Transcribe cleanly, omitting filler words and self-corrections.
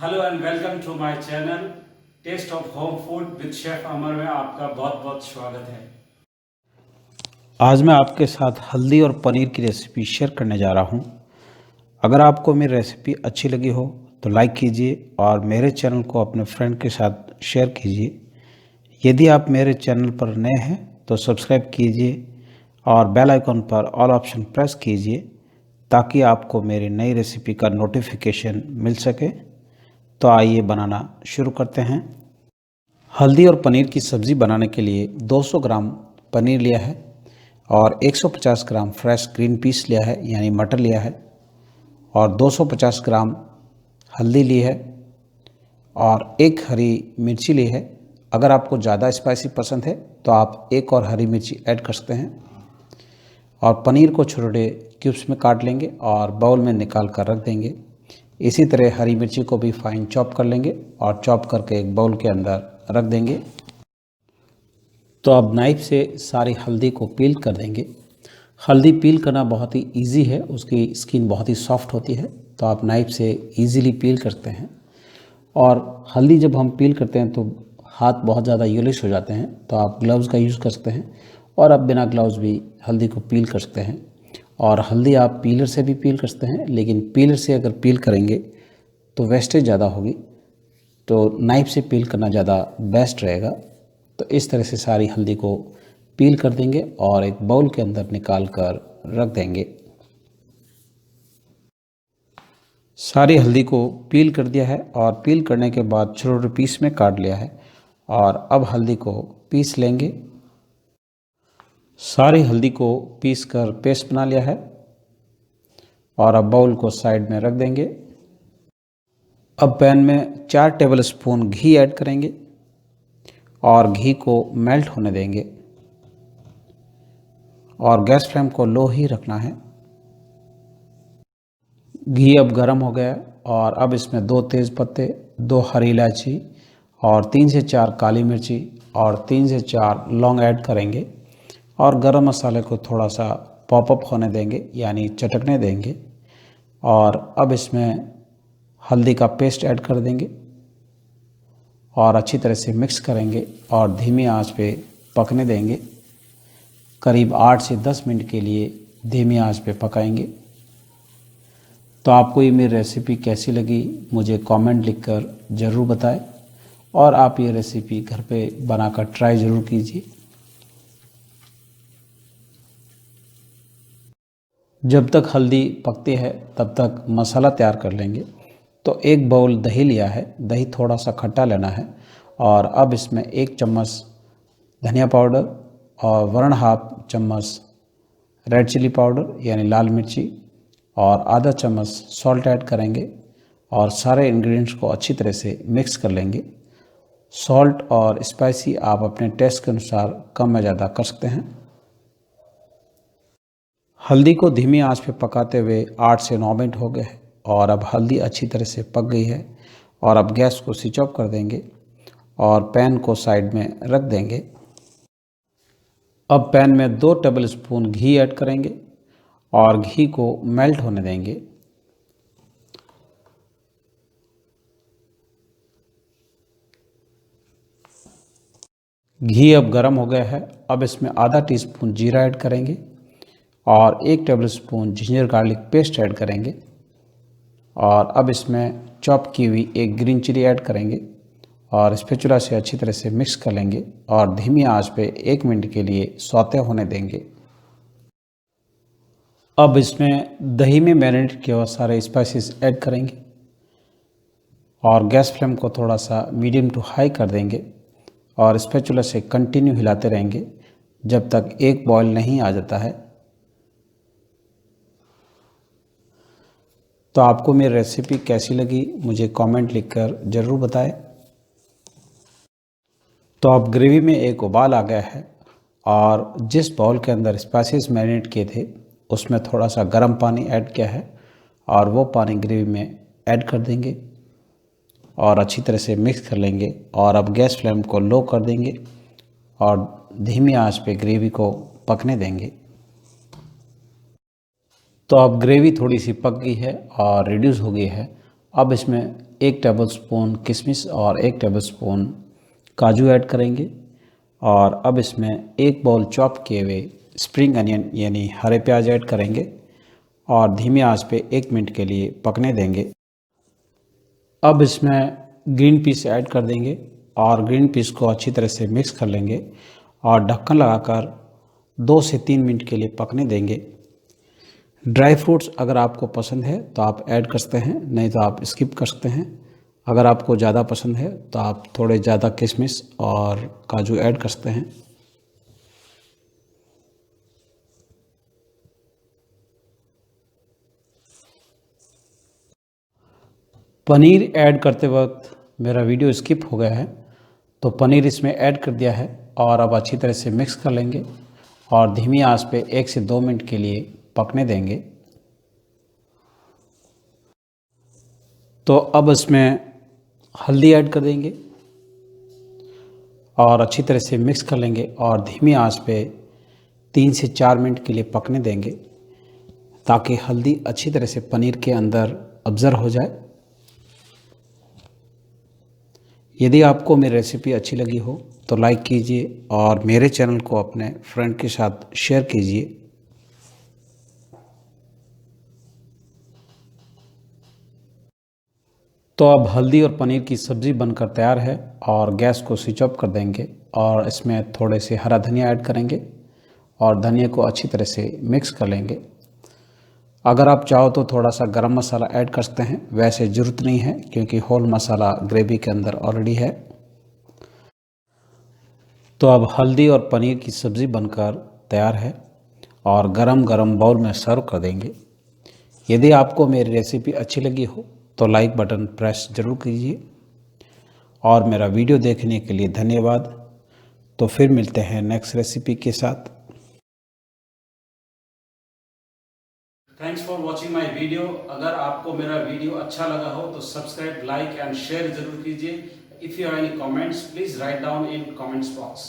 Hello and welcome to my channel taste of home food with chef Amar में आपका बहुत बहुत स्वागत है। आज मैं आपके साथ हल्दी और पनीर की रेसिपी शेयर करने जा रहा हूं। अगर आपको मेरी रेसिपी अच्छी लगी हो तो लाइक कीजिए और मेरे चैनल को अपने फ्रेंड के साथ शेयर कीजिए। यदि आप मेरे चैनल पर नए हैं तो सब्सक्राइब कीजिए और बेल आइकन पर ऑल ऑप्शन प्रेस कीजिए ताकि आपको मेरी नई रेसिपी का नोटिफिकेशन मिल सके। तो आइए बनाना शुरू करते हैं। हल्दी और पनीर की सब्ज़ी बनाने के लिए 200 ग्राम पनीर लिया है और 150 ग्राम फ्रेश ग्रीन पीस लिया है यानी मटर लिया है और 250 ग्राम हल्दी ली है और एक हरी मिर्ची ली है। अगर आपको ज़्यादा स्पाइसी पसंद है तो आप एक और हरी मिर्ची ऐड कर सकते हैं। और पनीर को छोटे क्यूब्स में काट लेंगे और बाउल में निकाल कर रख देंगे। इसी तरह हरी मिर्ची को भी फाइन चॉप कर लेंगे और चॉप करके एक बाउल के अंदर रख देंगे। तो अब नाइफ से सारी हल्दी को पील कर देंगे। हल्दी पील करना बहुत ही इजी है, उसकी स्किन बहुत ही सॉफ्ट होती है, तो आप नाइफ से इजीली पील करते हैं। और हल्दी जब हम पील करते हैं तो हाथ बहुत ज़्यादा येलोइश हो जाते हैं, तो आप ग्लव्स का यूज़ कर सकते हैं और आप बिना ग्लव्स भी हल्दी को पील कर सकते हैं। और हल्दी आप पीलर से भी पील कर सकते हैं, लेकिन पीलर से अगर पील करेंगे तो वेस्टेज ज़्यादा होगी, तो नाइफ से पील करना ज़्यादा बेस्ट रहेगा। तो इस तरह से सारी हल्दी को पील कर देंगे और एक बाउल के अंदर निकाल कर रख देंगे। सारी हल्दी को पील कर दिया है और पील करने के बाद छोटे पीस में काट लिया है और अब हल्दी को पीस लेंगे। सारी हल्दी को पीस कर पेस्ट बना लिया है और अब बाउल को साइड में रख देंगे। अब पैन में 4 टेबलस्पून घी ऐड करेंगे और घी को मेल्ट होने देंगे और गैस फ्लेम को लो ही रखना है। घी अब गर्म हो गया और अब इसमें 2 तेज़ पत्ते, 2 हरी इलायची और 3 से 4 काली मिर्ची और 3 से 4 लौंग ऐड करेंगे और गरम मसाले को थोड़ा सा पॉपअप होने देंगे यानी चटकने देंगे। और अब इसमें हल्दी का पेस्ट ऐड कर देंगे और अच्छी तरह से मिक्स करेंगे और धीमी आंच पे पकने देंगे। करीब 8 से 10 मिनट के लिए धीमी आंच पे पकाएंगे। तो आपको ये मेरी रेसिपी कैसी लगी मुझे कमेंट लिखकर ज़रूर बताएं और आप ये रेसिपी घर पे बनाकर ट्राई ज़रूर कीजिए। जब तक हल्दी पकती है तब तक मसाला तैयार कर लेंगे। तो एक बाउल दही लिया है, दही थोड़ा सा खट्टा लेना है और अब इसमें 1 चम्मच धनिया पाउडर और 1.5 चम्मच रेड चिली पाउडर यानी लाल मिर्ची और आधा चम्मच सॉल्ट ऐड करेंगे और सारे इंग्रेडिएंट्स को अच्छी तरह से मिक्स कर लेंगे। सॉल्ट और स्पाइसी आप अपने टेस्ट के अनुसार कम या ज़्यादा कर सकते हैं। हल्दी को धीमी आंच पे पकाते हुए 8 से 9 मिनट हो गए हैं और अब हल्दी अच्छी तरह से पक गई है और अब गैस को स्विच ऑफ कर देंगे और पैन को साइड में रख देंगे। अब पैन में 2 टेबलस्पून घी ऐड करेंगे और घी को मेल्ट होने देंगे। घी अब गर्म हो गया है। अब इसमें आधा टीस्पून जीरा ऐड करेंगे और 1 tablespoon ginger garlic paste add करेंगे और अब इसमें चॉप की हुई 1 ग्रीन चिली ऐड करेंगे और स्पैचुला से अच्छी तरह से मिक्स कर लेंगे और धीमी आंच पे 1 मिनट के लिए सौते होने देंगे। अब इसमें दही में मैरिनेट किए हुआ सारे स्पाइसेस ऐड करेंगे और गैस फ्लेम को थोड़ा सा मीडियम टू हाई कर देंगे और स्पैचुला से कंटिन्यू हिलाते रहेंगे जब तक एक बॉयल नहीं आ जाता है। तो आपको मेरी रेसिपी कैसी लगी मुझे कमेंट लिखकर ज़रूर बताएं। तो अब ग्रेवी में एक उबाल आ गया है और जिस बाउल के अंदर स्पाइसेस मैरिनेट किए थे उसमें थोड़ा सा गर्म पानी ऐड किया है और वो पानी ग्रेवी में ऐड कर देंगे और अच्छी तरह से मिक्स कर लेंगे और अब गैस फ्लेम को लो कर देंगे और धीमी आंच पे ग्रेवी को पकने देंगे। तो अब ग्रेवी थोड़ी सी पक गई है और रिड्यूस हो गई है अब इसमें 1 टेबलस्पून किशमिश और 1 टेबलस्पून काजू ऐड करेंगे और अब इसमें 1 बाउल चॉप किए हुए स्प्रिंग अनियन यानी हरे प्याज ऐड करेंगे और धीमी आंच पे 1 मिनट के लिए पकने देंगे। अब इसमें ग्रीन पीस ऐड कर देंगे और ग्रीन पीस को अच्छी तरह से मिक्स कर लेंगे और ढक्कन लगाकर 2 से 3 मिनट के लिए पकने देंगे। ड्राई फ्रूट्स अगर आपको पसंद है तो आप ऐड कर सकते हैं, नहीं तो आप स्किप कर सकते हैं। अगर आपको ज़्यादा पसंद है तो आप थोड़े ज़्यादा किशमिश और काजू ऐड कर सकते हैं। पनीर ऐड करते वक्त मेरा वीडियो स्किप हो गया है, तो पनीर इसमें ऐड कर दिया है और अब अच्छी तरह से मिक्स कर लेंगे और धीमी आंच पे 1 से 2 मिनट के लिए पकने देंगे। तो अब इसमें हल्दी ऐड कर देंगे और अच्छी तरह से मिक्स कर लेंगे और धीमी आंच पे 3 से 4 मिनट के लिए पकने देंगे ताकि हल्दी अच्छी तरह से पनीर के अंदर अब्ज़र्व हो जाए। यदि आपको मेरी रेसिपी अच्छी लगी हो तो लाइक कीजिए और मेरे चैनल को अपने फ्रेंड के साथ शेयर कीजिए। तो अब हल्दी और पनीर की सब्ज़ी बनकर तैयार है और गैस को स्विच ऑफ कर देंगे और इसमें थोड़े से हरा धनिया ऐड करेंगे और धनिया को अच्छी तरह से मिक्स कर लेंगे। अगर आप चाहो तो थोड़ा सा गरम मसाला ऐड कर सकते हैं, वैसे ज़रूरत नहीं है क्योंकि होल मसाला ग्रेवी के अंदर ऑलरेडी है। तो अब हल्दी और पनीर की सब्ज़ी बनकर तैयार है और गरम गरम बाउल में सर्व कर देंगे। यदि आपको मेरी रेसिपी अच्छी लगी हो तो लाइक बटन प्रेस ज़रूर कीजिए और मेरा वीडियो देखने के लिए धन्यवाद। तो फिर मिलते हैं नेक्स्ट रेसिपी के साथ। Thanks for watching my video. अगर आपको मेरा वीडियो अच्छा लगा हो तो सब्सक्राइब, लाइक एंड शेयर जरूर कीजिए। If you have any comments please write down in comments box.